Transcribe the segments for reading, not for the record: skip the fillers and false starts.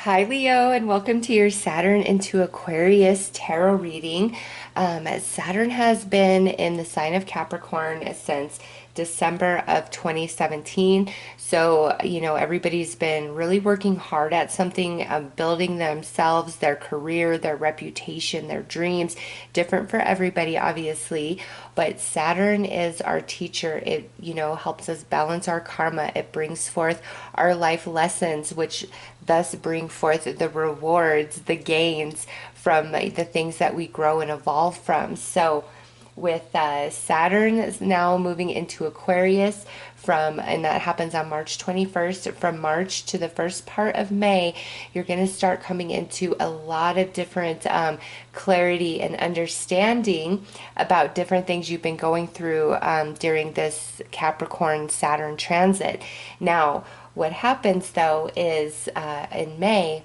Hi, Leo, and welcome to your Saturn into Aquarius tarot reading. Saturn has been in the sign of Capricorn since December of 2017. So, everybody's been really working hard at something, building themselves, their career, their reputation, their dreams. Different for everybody, obviously. But Saturn is our teacher. It, helps us balance our karma. It brings forth our life lessons, which thus bring forth the rewards, the gains from the things that we grow and evolve from. So, with Saturn now moving into Aquarius and that happens on March 21st, from March to the first part of May, you're going to start coming into a lot of different clarity and understanding about different things you've been going through during this Capricorn Saturn transit. Now, what happens though is in May,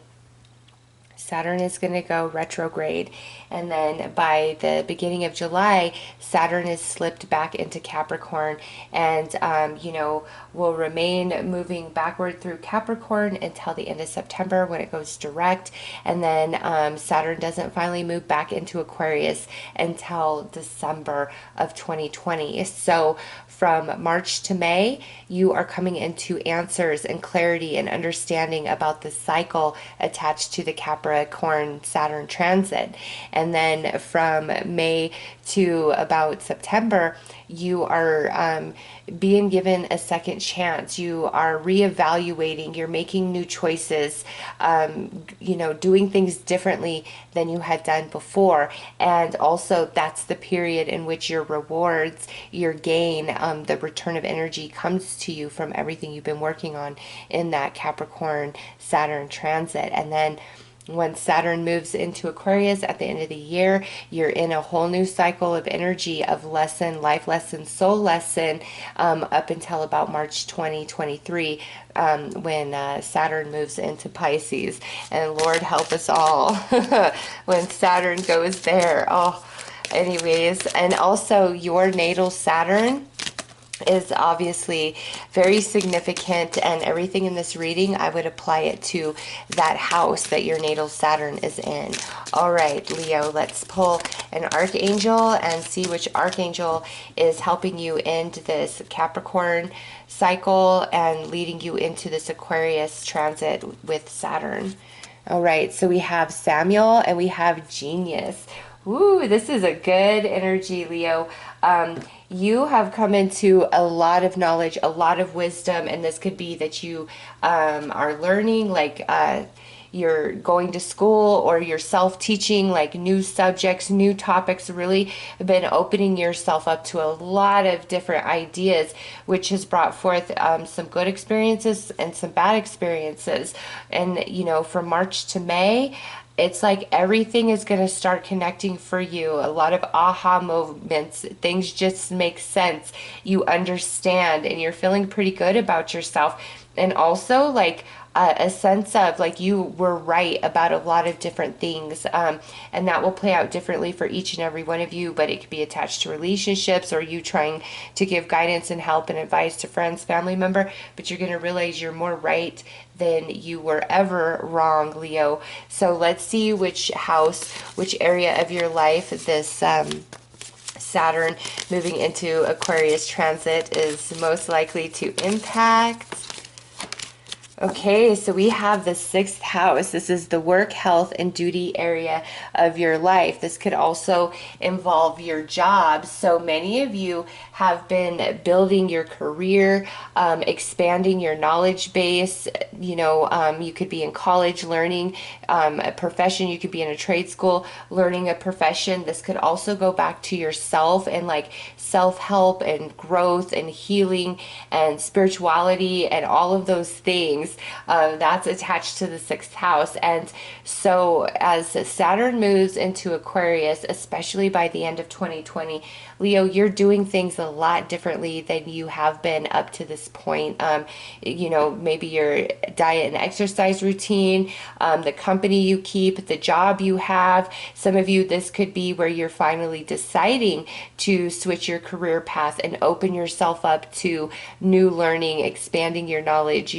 Saturn is going to go retrograde. And then by the beginning of July, Saturn is slipped back into Capricorn and, will remain moving backward through Capricorn until the end of September when it goes direct. And then Saturn doesn't finally move back into Aquarius until December of 2020. So from March to May, you are coming into answers and clarity and understanding about the cycle attached to the Capricorn Saturn transit. And then from May to about September, you are being given a second chance. You are reevaluating, you're making new choices, doing things differently than you had done before. And also, that's the period in which your rewards, your gain, the return of energy comes to you from everything you've been working on in that Capricorn Saturn transit. And then when Saturn moves into Aquarius at the end of the year, you're in a whole new cycle of energy of lesson, life lesson, soul lesson, up until about March 2023, when Saturn moves into Pisces. And Lord help us all when Saturn goes there. Oh, anyways, and also your natal Saturn is obviously very significant, and everything in this reading, I would apply it to that house that your natal Saturn is in. All right, Leo, let's pull an archangel and see which archangel is helping you end this Capricorn cycle and leading you into this Aquarius transit with Saturn. All right, so we have Samuel and we have Genius. Ooh, this is a good energy, Leo. You have come into a lot of knowledge, a lot of wisdom, and this could be that you are learning, like you're going to school, or you're self-teaching, like new subjects, new topics, really been opening yourself up to a lot of different ideas, which has brought forth some good experiences and some bad experiences. And, from March to May, it's like everything is going to start connecting for you. A lot of aha moments. Things just make sense. You understand, and you're feeling pretty good about yourself. And also, like, a sense of like you were right about a lot of different things, and that will play out differently for each and every one of you, but it could be attached to relationships or you trying to give guidance and help and advice to friends, family member, but you're going to realize you're more right than you were ever wrong, Leo. So let's see which house, which area of your life this Saturn moving into Aquarius transit is most likely to impact. Okay, so we have the sixth house. This is the work, health, and duty area of your life. This could also involve your job. So many of you have been building your career, expanding your knowledge base. You could be in college learning a profession. You could be in a trade school learning a profession. This could also go back to yourself and like self-help and growth and healing and spirituality and all of those things. That's attached to the sixth house. And so as Saturn moves into Aquarius, especially by the end of 2020, Leo, you're doing things a lot differently than you have been up to this point. Maybe your diet and exercise routine, the company you keep, the job you have. Some of you, this could be where you're finally deciding to switch your career path and open yourself up to new learning, expanding your knowledge,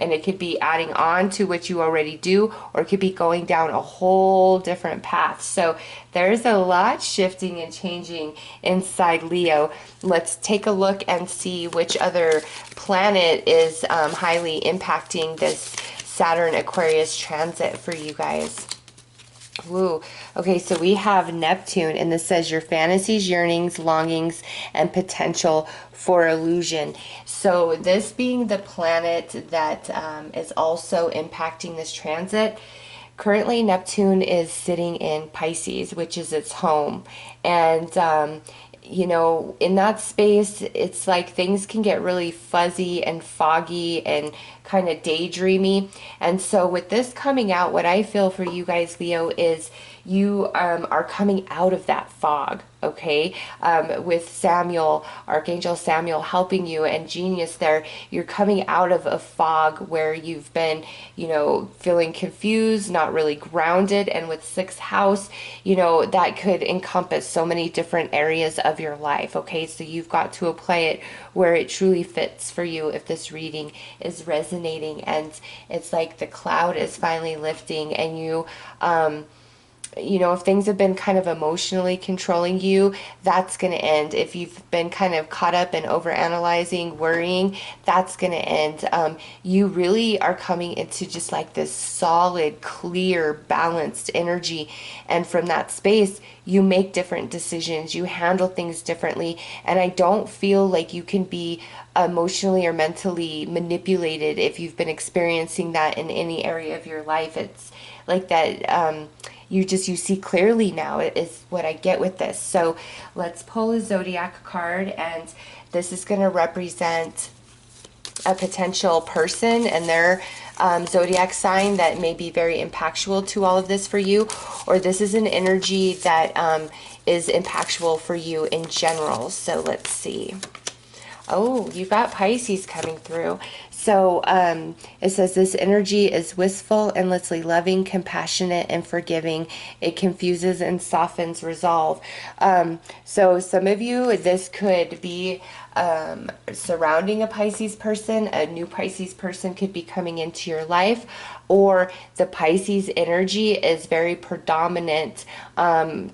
and it could be adding on to what you already do, or it could be going down a whole different path. So there's a lot shifting and changing inside Leo. Let's take a look and see which other planet is highly impacting this Saturn Aquarius transit for you guys. Woo. Okay, so we have Neptune, and this says your fantasies, yearnings, longings, and potential for illusion. So this being the planet that is also impacting this transit, currently Neptune is sitting in Pisces, which is its home. And you know, in that space, it's like things can get really fuzzy and foggy and kind of daydreamy. And so with this coming out, what I feel for you guys, Leo, is you are coming out of that fog, okay? With Samuel, Archangel Samuel helping you, and genius there, you're coming out of a fog where you've been, you know, feeling confused, not really grounded. And with sixth house, you know, that could encompass so many different areas of your life, okay? So you've got to apply it where it truly fits for you if this reading is resonating. And it's like the cloud is finally lifting, and you know, if things have been kind of emotionally controlling you, that's going to end. If you've been kind of caught up in overanalyzing, worrying, that's going to end. You really are coming into just like this solid, clear, balanced energy. And from that space, you make different decisions, you handle things differently. And I don't feel like you can be emotionally or mentally manipulated if you've been experiencing that in any area of your life. It's like that, you see clearly now, is what I get with this. So let's pull a zodiac card, and this is going to represent a potential person and their zodiac sign that may be very impactful to all of this for you, or this is an energy that is impactful for you in general. So let's see. Oh, you got Pisces coming through. So it says this energy is wistful, endlessly loving, compassionate, and forgiving. It confuses and softens resolve. So some of you, this could be surrounding a Pisces person. A new Pisces person could be coming into your life, or the Pisces energy is very predominant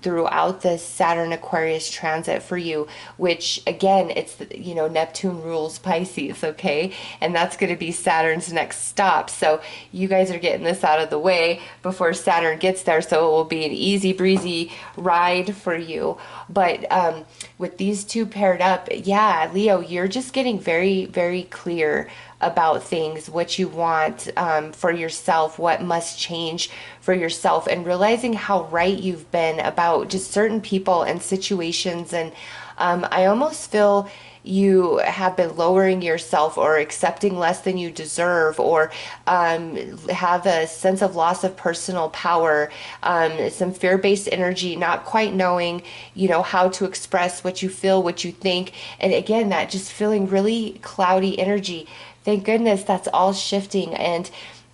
throughout this Saturn Aquarius transit for you, which again, it's, you know, Neptune rules Pisces, okay? And that's going to be Saturn's next stop. So you guys are getting this out of the way before Saturn gets there, so it will be an easy breezy ride for you. But with these two paired up, yeah, Leo, you're just getting very, very clear about things, what you want for yourself, what must change for yourself, and realizing how right you've been about just certain people and situations. And I almost feel you have been lowering yourself or accepting less than you deserve, or have a sense of loss of personal power, some fear-based energy, not quite knowing, you know, how to express what you feel, what you think. And again, that just feeling really cloudy energy. Thank goodness that's all shifting. And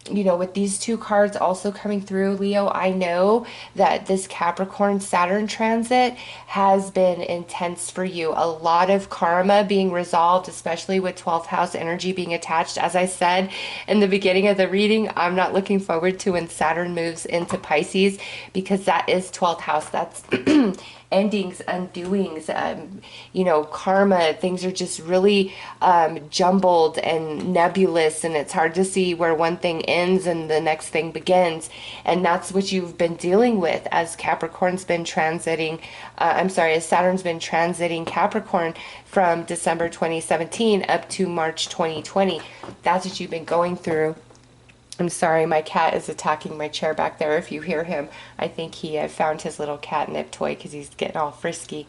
you know, with these two cards also coming through, Leo, I know that this Capricorn Saturn transit has been intense for you. A lot of karma being resolved, especially with 12th house energy being attached. As I said in the beginning of the reading, I'm not looking forward to when Saturn moves into Pisces, because that is 12th house. That's endings, undoings, you know, karma. Things are just really jumbled and nebulous, and it's hard to see where one thing ends and the next thing begins. And that's what you've been dealing with as Capricorn's been transiting, as Saturn's been transiting Capricorn from December 2017 up to March 2020. That's what you've been going through. I'm sorry, my cat is attacking my chair back there. If you hear him, I think he found his little catnip toy because he's getting all frisky.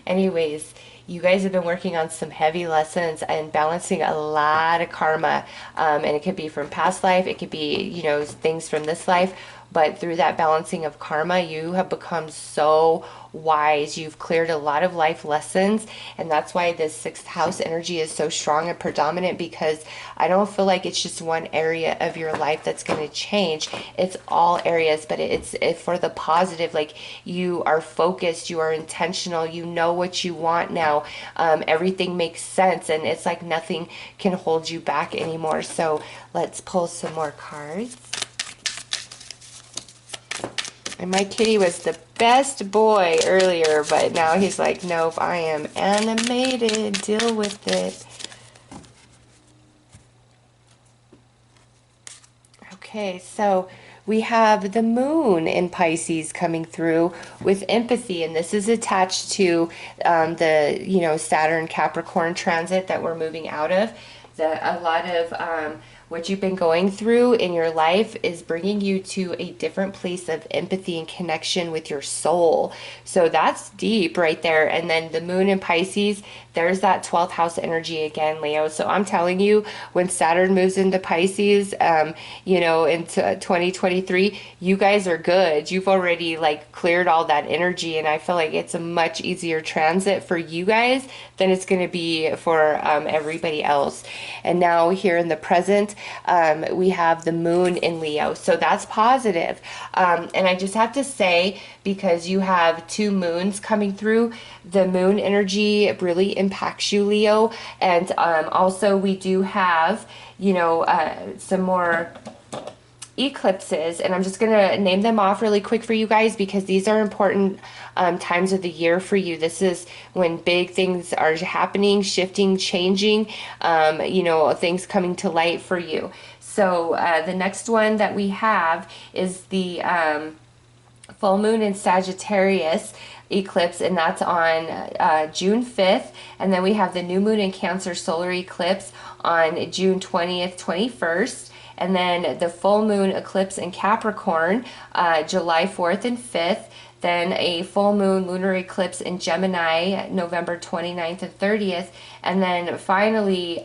Anyways, you guys have been working on some heavy lessons and balancing a lot of karma. And it could be from past life. It could be, you know, things from this life. But through that balancing of karma, you have become so wise. You've cleared a lot of life lessons, and that's why this sixth house energy is so strong and predominant, because I don't feel like it's just one area of your life that's going to change. It's all areas, but it's for the positive. Like, you are focused, you are intentional, you know what you want now, now. Everything makes sense, and it's like nothing can hold you back anymore. So let's pull some more cards. And my kitty was the best boy earlier, but now he's like, nope, I am animated. Deal with it. Okay, so we have the moon in Pisces coming through with empathy, and this is attached to the, you know, Saturn Capricorn transit that we're moving out of. A lot of what you've been going through in your life is bringing you to a different place of empathy and connection with your soul. So that's deep right there. And then the moon in Pisces, there's that 12th house energy again, Leo. So I'm telling you, when Saturn moves into Pisces, you know, into 2023, you guys are good. You've already like cleared all that energy. And I feel like it's a much easier transit for you guys than it's going to be for everybody else. And now here in the present, we have the moon in Leo. So that's positive. And I just have to say, because you have two moons coming through, the moon energy really impacts you, Leo. And also we do have, you know, some more eclipses, and I'm just going to name them off really quick for you guys because these are important times of the year for you. This is when big things are happening, shifting, changing, you know, things coming to light for you. So the next one that we have is the full moon in Sagittarius eclipse, and that's on June 5th. And then we have the new moon in Cancer solar eclipse on June 20th, 21st. And then the full moon eclipse in Capricorn, July 4th and 5th. Then a full moon lunar eclipse in Gemini, November 29th and 30th. And then finally,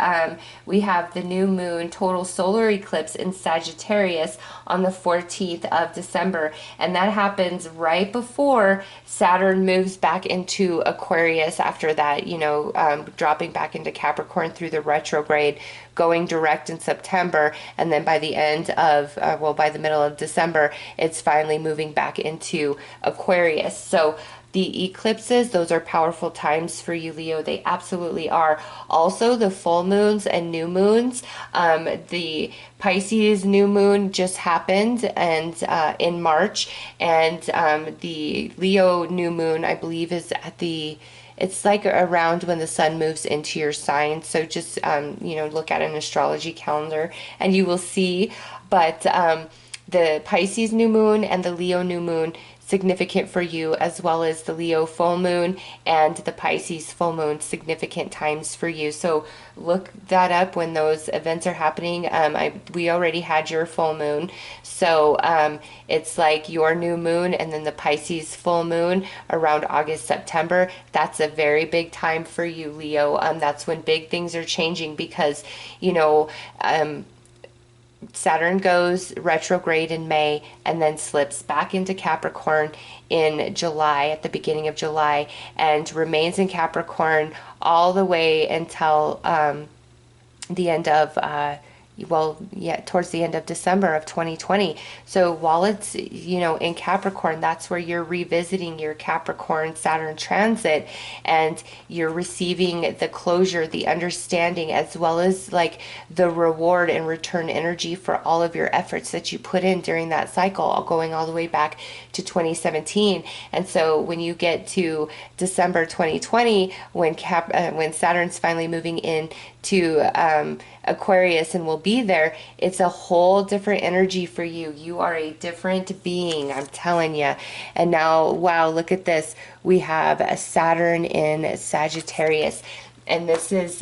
we have the new moon total solar eclipse in Sagittarius on the 14th of December. And that happens right before Saturn moves back into Aquarius after that, you know, dropping back into Capricorn through the retrograde, going direct in September, and then by the end of, well, by the middle of December, it's finally moving back into Aquarius. So the eclipses, those are powerful times for you, Leo. They absolutely are. Also, the full moons and new moons. The Pisces new moon just happened and in March, and the Leo new moon, I believe, is at the... It's like around when the sun moves into your sign. So just, you know, look at an astrology calendar and you will see. But the Pisces new moon and the Leo new moon, significant for you, as well as the Leo full moon and the Pisces full moon, significant times for you. So look that up when those events are happening. We already had your full moon, so it's like your new moon and then the Pisces full moon around August, September. That's a very big time for you, Leo. That's when big things are changing because, you know, Saturn goes retrograde in May and then slips back into Capricorn in July, at the beginning of July, and remains in Capricorn all the way until the end of towards the end of December of 2020. So while it's, you know, in Capricorn, that's where you're revisiting your Capricorn Saturn transit, and you're receiving the closure, the understanding, as well as like the reward and return energy for all of your efforts that you put in during that cycle, going all the way back to 2017. And so when you get to December 2020, when Saturn's finally moving in to Aquarius and will be there, it's a whole different energy for you. You are a different being, I'm telling you. And now, wow, look at this. We have a Saturn in Sagittarius, and this is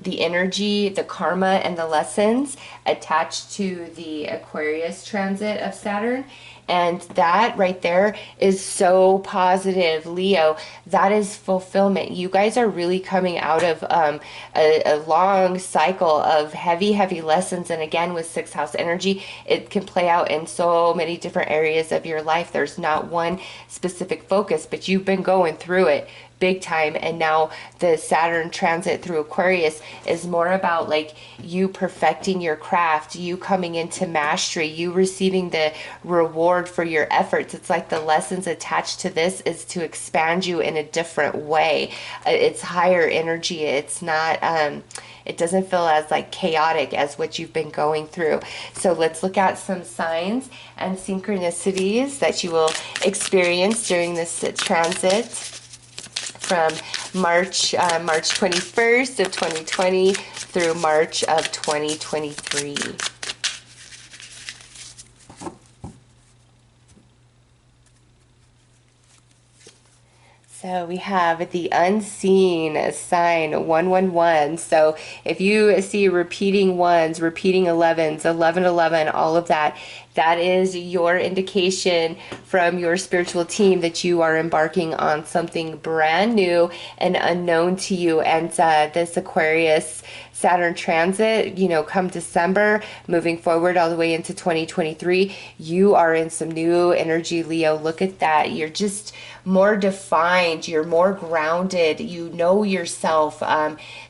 the energy, the karma, and the lessons attached to the Aquarius transit of Saturn. And that right there is so positive, Leo. That is fulfillment. You guys are really coming out of a long cycle of heavy, heavy lessons. And again, with sixth house energy, it can play out in so many different areas of your life. There's not one specific focus, but you've been going through it big time. And now the Saturn transit through Aquarius is more about like you perfecting your craft, you coming into mastery, you receiving the reward for your efforts. It's like the lessons attached to this is to expand you in a different way. It's higher energy. It's not it doesn't feel as like chaotic as what you've been going through. So let's look at some signs and synchronicities that you will experience during this transit from March 21st of 2020 through March of 2023. So we have the unseen sign 111. So if you see repeating ones, repeating 11s, 1111, all of that, that is your indication from your spiritual team that you are embarking on something brand new and unknown to you. And this Aquarius Saturn transit, you know, come December, moving forward all the way into 2023, you are in some new energy, Leo. Look at that. You're just more defined. You're more grounded. You know yourself.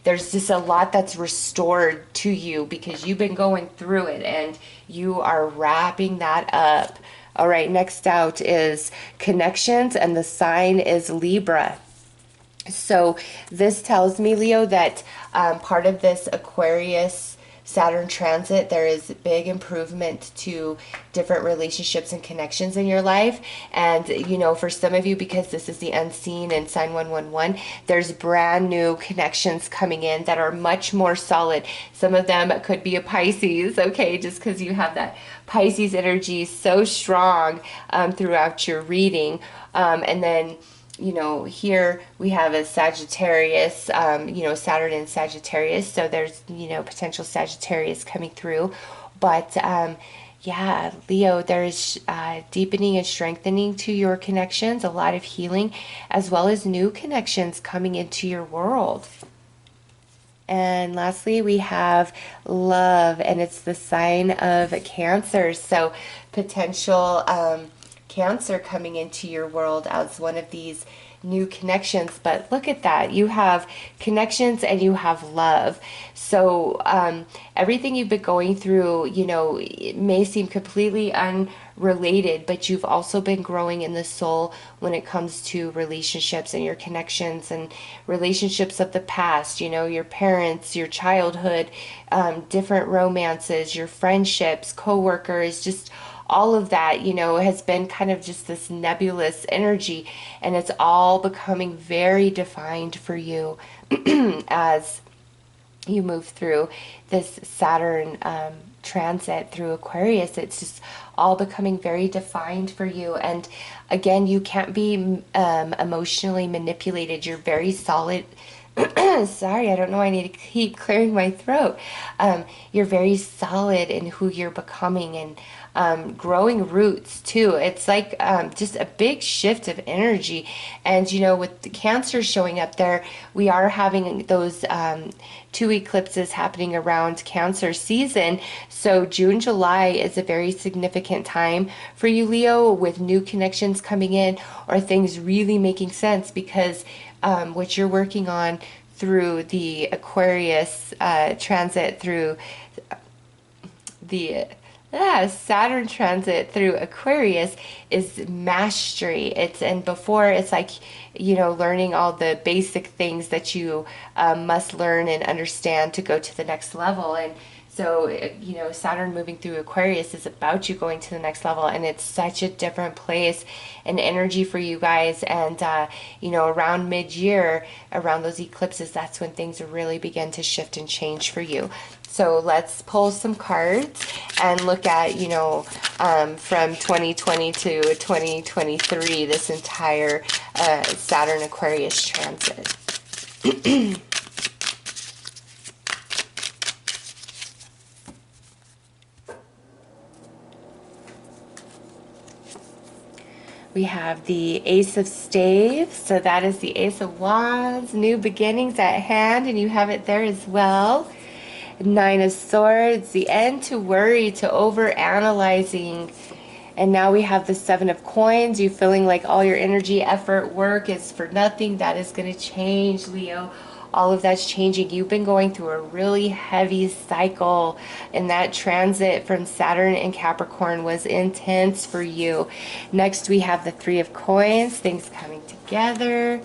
There's just a lot that's restored to you because you've been going through it and you are wrapping that up. All right, next out is connections, and the sign is Libra. So this tells me, Leo, that part of this Aquarius Saturn transit, there is big improvement to different relationships and connections in your life. And, you know, for some of you, because this is the unseen and sign 111, there's brand new connections coming in that are much more solid. Some of them could be a Pisces, okay, just because you have that Pisces energy so strong throughout your reading. And then, you know, here we have a Sagittarius, you know, Saturn in Sagittarius. So there's, you know, potential Sagittarius coming through. But yeah, Leo, there's deepening and strengthening to your connections, a lot of healing, as well as new connections coming into your world. And lastly, we have love, and it's the sign of Cancer. So potential Cancer coming into your world as one of these new connections. But look at that, you have connections and you have love. So everything you've been going through, you know, it may seem completely unrelated, but you've also been growing in the soul when it comes to relationships and your connections and relationships of the past, you know, your parents, your childhood, different romances, your friendships, co-workers, just all of that, you know, has been kind of just this nebulous energy, and it's all becoming very defined for you as you move through this Saturn transit through Aquarius. It's just all becoming very defined for you. And again, you can't be emotionally manipulated. You're very solid. Sorry, I don't know. I need to keep clearing my throat. You're very solid in who you're becoming, and growing roots too. It's like just a big shift of energy. And you know, with the Cancer showing up there, we are having those 2 eclipses happening around Cancer season. So June, July is a very significant time for you, Leo, with new connections coming in or things really making sense, because what you're working on through the Aquarius transit through the Saturn transit through Aquarius is mastery. And before it's like, you know, learning all the basic things that you must learn and understand to go to the next level. And so, you know, Saturn moving through Aquarius is about you going to the next level, and it's such a different place and energy for you guys. And, you know, around mid-year, around those eclipses, that's when things really begin to shift and change for you. So let's pull some cards and look at, you know, from 2020 to 2023, this entire Saturn Aquarius transit. We have the Ace of Staves, so that is the Ace of Wands, new beginnings at hand, and you have it there as well. 9 of Swords, the end to worry, to over analyzing And now we have the Seven of Coins. You feeling like all your energy, effort, work is for nothing. That is going to change, Leo. All of that's changing. You've been going through a really heavy cycle, and that transit from Saturn and Capricorn was intense for you. Next, we have the Three of Coins, things coming together.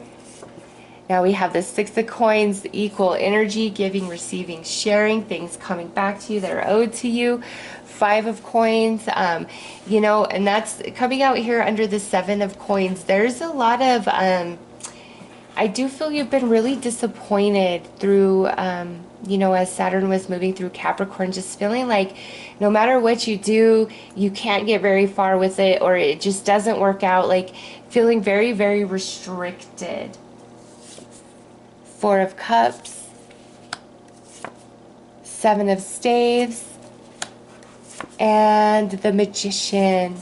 Now we have the Six of Coins, equal energy, giving, receiving, sharing, things coming back to you that are owed to you. Five of Coins, you know, and that's coming out here under the Seven of Coins. There's a lot of, I do feel you've been really disappointed through, you know, as Saturn was moving through Capricorn, just feeling like no matter what you do, you can't get very far with it, or it just doesn't work out, like feeling very, very restricted. Four of Cups, Seven of Staves, and the Magician.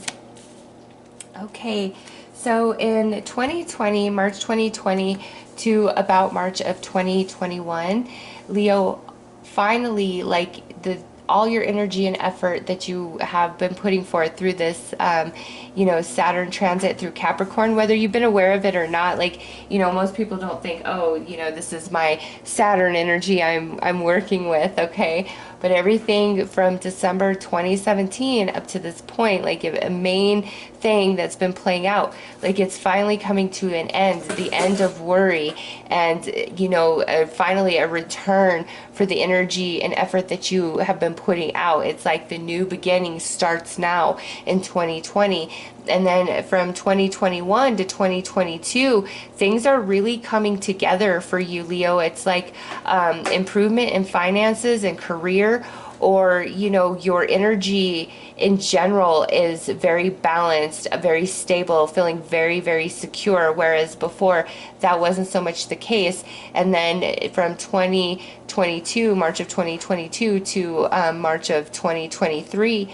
Okay, so in 2020, March 2020 to about March of 2021, Leo, finally, like all your energy and effort that you have been putting forth through this, you know, Saturn transit through Capricorn, whether you've been aware of it or not, like, you know, most people don't think, oh, you know, this is my Saturn energy I'm working with, okay? But everything from December 2017 up to this point, like a main thing that's been playing out, like it's finally coming to an end, the end of worry, and, you know, finally a return for the energy and effort that you have been putting out. It's like the new beginning starts now in 2020. And then from 2021 to 2022, things are really coming together for you, Leo. It's like improvement in finances and career, or, you know, your energy in general is very balanced, very stable, feeling very, very secure, whereas before that wasn't so much the case. And then from 2022, March of 2022 to March of 2023,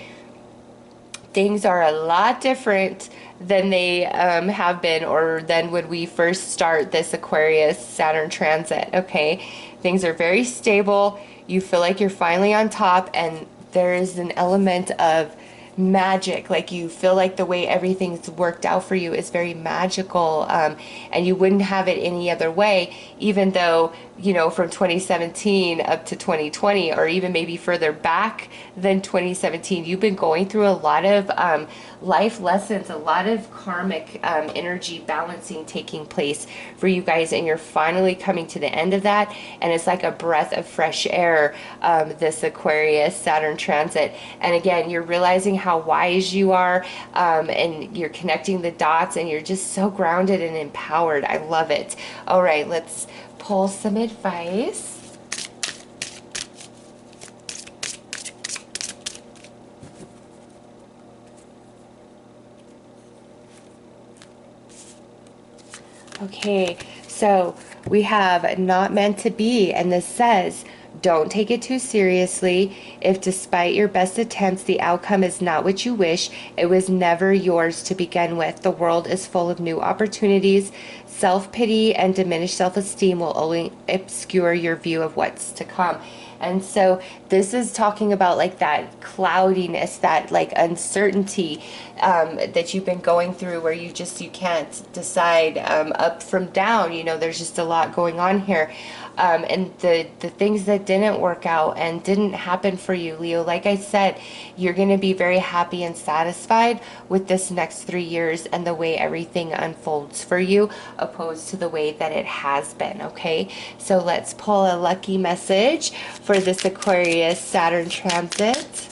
things are a lot different than they have been, or than when we first start this Aquarius Saturn transit, okay? Things are very stable. You feel like you're finally on top, and there is an element of magic. Like you feel like the way everything's worked out for you is very magical, and you wouldn't have it any other way, even though, you know, from 2017 up to 2020, or even maybe further back than 2017, you've been going through a lot of life lessons, a lot of karmic energy balancing taking place for you guys, and you're finally coming to the end of that, and it's like a breath of fresh air, this Aquarius Saturn transit. And again, you're realizing how wise you are, and you're connecting the dots, and you're just so grounded and empowered. I love it. All right, let's pull some advice. Okay, so we have not meant to be, and this says, don't take it too seriously. If despite your best attempts the outcome is not what you wish, it was never yours to begin with. The world is full of new opportunities. Self-pity and diminished self-esteem will only obscure your view of what's to come. And so this is talking about like that cloudiness, that like uncertainty that you've been going through, where you can't decide up from down. You know, there's just a lot going on here. And the things that didn't work out and didn't happen for you, Leo, like I said, you're going to be very happy and satisfied with this next 3 years and the way everything unfolds for you, opposed to the way that it has been, okay? So let's pull a lucky message for this Aquarius Saturn transit.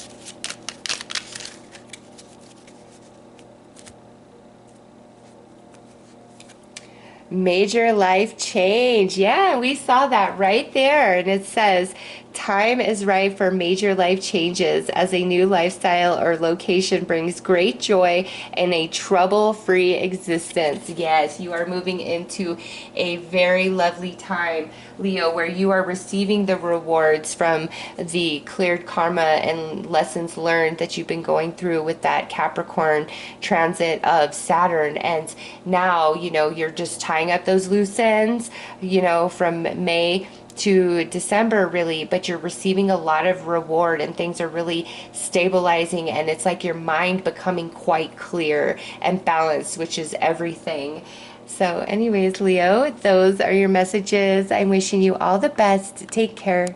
Major life change. Yeah, we saw that right there. And it says, time is right for major life changes as a new lifestyle or location brings great joy and a trouble-free existence. Yes, you are moving into a very lovely time, Leo, where you are receiving the rewards from the cleared karma and lessons learned that you've been going through with that Capricorn transit of Saturn. And now, you know, you're just tying up those loose ends, you know, from May to December really, but you're receiving a lot of reward and things are really stabilizing, and it's like your mind becoming quite clear and balanced, which is everything. So anyways, Leo, those are your messages. I'm wishing you all the best. Take care.